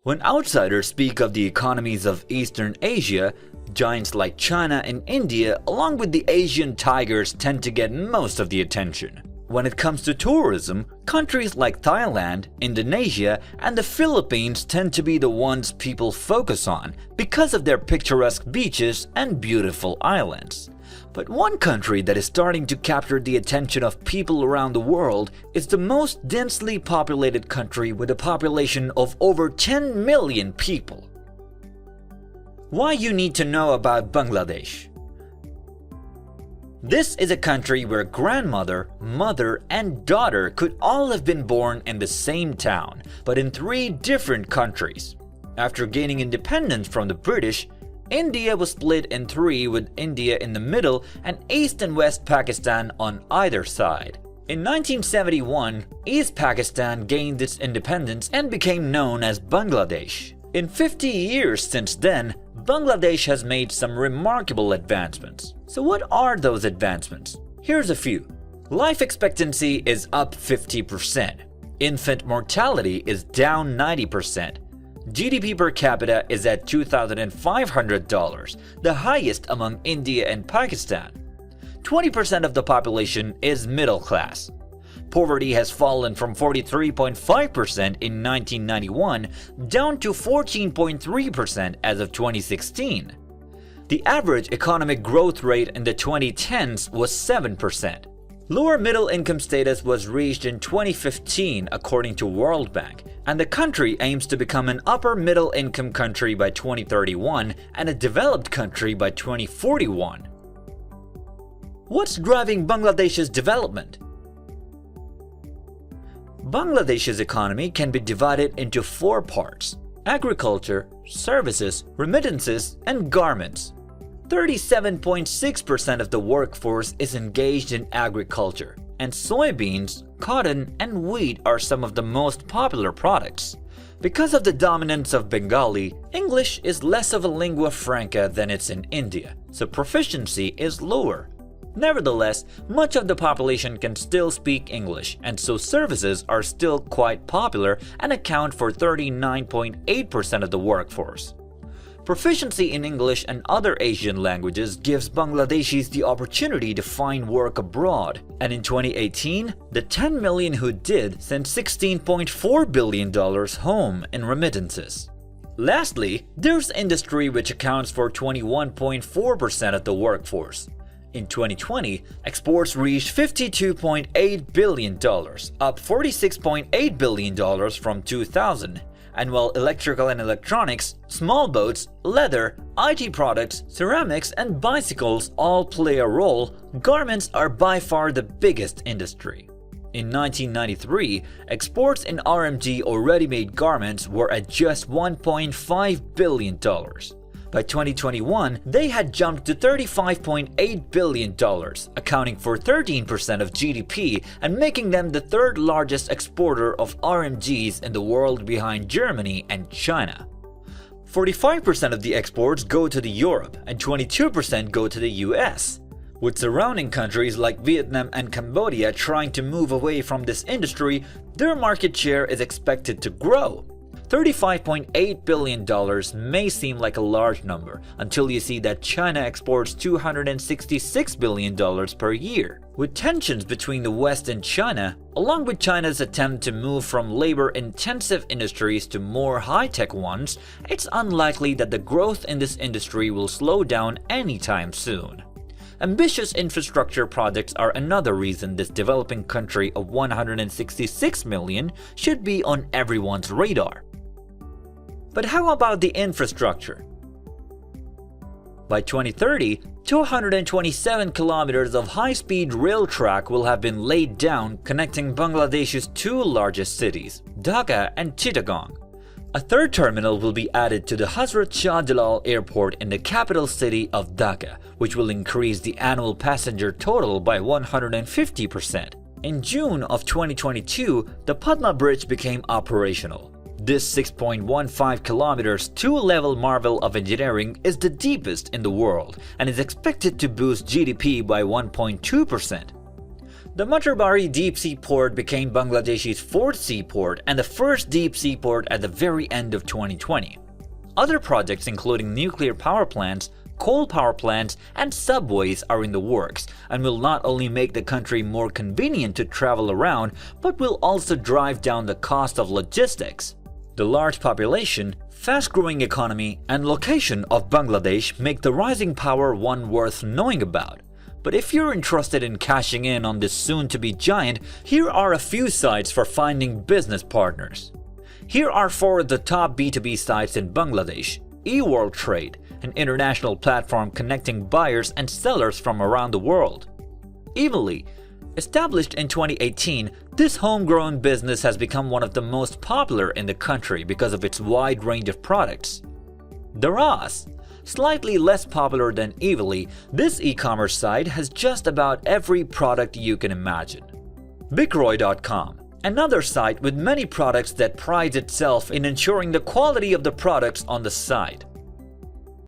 When outsiders speak of the economies of Eastern Asia, giants like China and India along with the Asian tigers tend to get most of the attention. When it comes to tourism, countries like Thailand, Indonesia, and the Philippines tend to be the ones people focus on because of their picturesque beaches and beautiful islands. But one country that is starting to capture the attention of people around the world is the most densely populated country with a population of over 10 million people. Why you need to know about Bangladesh? This is a country where grandmother, mother, and daughter could all have been born in the same town, but in 3 different countries. After gaining independence from the British, India was split in 3 with India in the middle and East and West Pakistan on either side. In 1971, East Pakistan gained its independence and became known as Bangladesh. In 50 years since then, Bangladesh has made some remarkable advancements. So what are those advancements? Here's a few. Life expectancy is up 50%. Infant mortality is down 90%. GDP per capita is at $2,500, the highest among India and Pakistan. 20% of the population is middle class. Poverty has fallen from 43.5% in 1991 down to 14.3% as of 2016. The average economic growth rate in the 2010s was 7%. Lower middle income status was reached in 2015 according to World Bank, and the country aims to become an upper middle income country by 2031 and a developed country by 2041. What's driving Bangladesh's development? Bangladesh's economy can be divided into 4 parts: agriculture, services, remittances, and garments. 37.6% of the workforce is engaged in agriculture, and soybeans, cotton, and wheat are some of the most popular products. Because of the dominance of Bengali, English is less of a lingua franca than it's in India, so proficiency is lower. Nevertheless, much of the population can still speak English, and so services are still quite popular and account for 39.8% of the workforce. Proficiency in English and other Asian languages gives Bangladeshis the opportunity to find work abroad, and in 2018, the 10 million who did sent $16.4 billion home in remittances. Lastly, there's industry which accounts for 21.4% of the workforce. In 2020, exports reached $52.8 billion, up $46.8 billion from 2000. And while electrical and electronics, small boats, leather, IT products, ceramics, and bicycles all play a role, garments are by far the biggest industry. In 1993, exports in RMG or ready-made garments were at just $1.5 billion. By 2021, they had jumped to $35.8 billion, accounting for 13% of GDP and making them the 3rd largest exporter of RMGs in the world behind Germany and China. 45% of the exports go to Europe and 22% go to the US. With surrounding countries like Vietnam and Cambodia trying to move away from this industry, their market share is expected to grow. $35.8 billion may seem like a large number until you see that China exports $266 billion per year. With tensions between the West and China, along with China's attempt to move from labor-intensive industries to more high-tech ones, it's unlikely that the growth in this industry will slow down anytime soon. Ambitious infrastructure projects are another reason this developing country of 166 million should be on everyone's radar. But how about the infrastructure? By 2030, 227 kilometers of high-speed rail track will have been laid down connecting Bangladesh's 2 largest cities, Dhaka and Chittagong. A 3rd terminal will be added to the Hazrat Shah Jalal Airport in the capital city of Dhaka, which will increase the annual passenger total by 150%. In June of 2022, the Padma Bridge became operational. This 6.15 kilometers 2-level marvel of engineering is the deepest in the world and is expected to boost GDP by 1.2%. The Macharbari deep sea port became Bangladesh's fourth seaport and the first deep sea port at the very end of 2020. Other projects including nuclear power plants, coal power plants, and subways are in the works and will not only make the country more convenient to travel around, but will also drive down the cost of logistics. The large population, fast-growing economy, and location of Bangladesh make the rising power one worth knowing about. But if you're interested in cashing in on this soon-to-be giant, here are a few sites for finding business partners. Here are 4 of the top B2B sites in Bangladesh. eWorld Trade, an international platform connecting buyers and sellers from around the world. Evely, established in 2018, this homegrown business has become one of the most popular in the country because of its wide range of products. Daraz, slightly less popular than Evely, this e-commerce site has just about every product you can imagine. Bikroy.com, another site with many products that prides itself in ensuring the quality of the products on the site.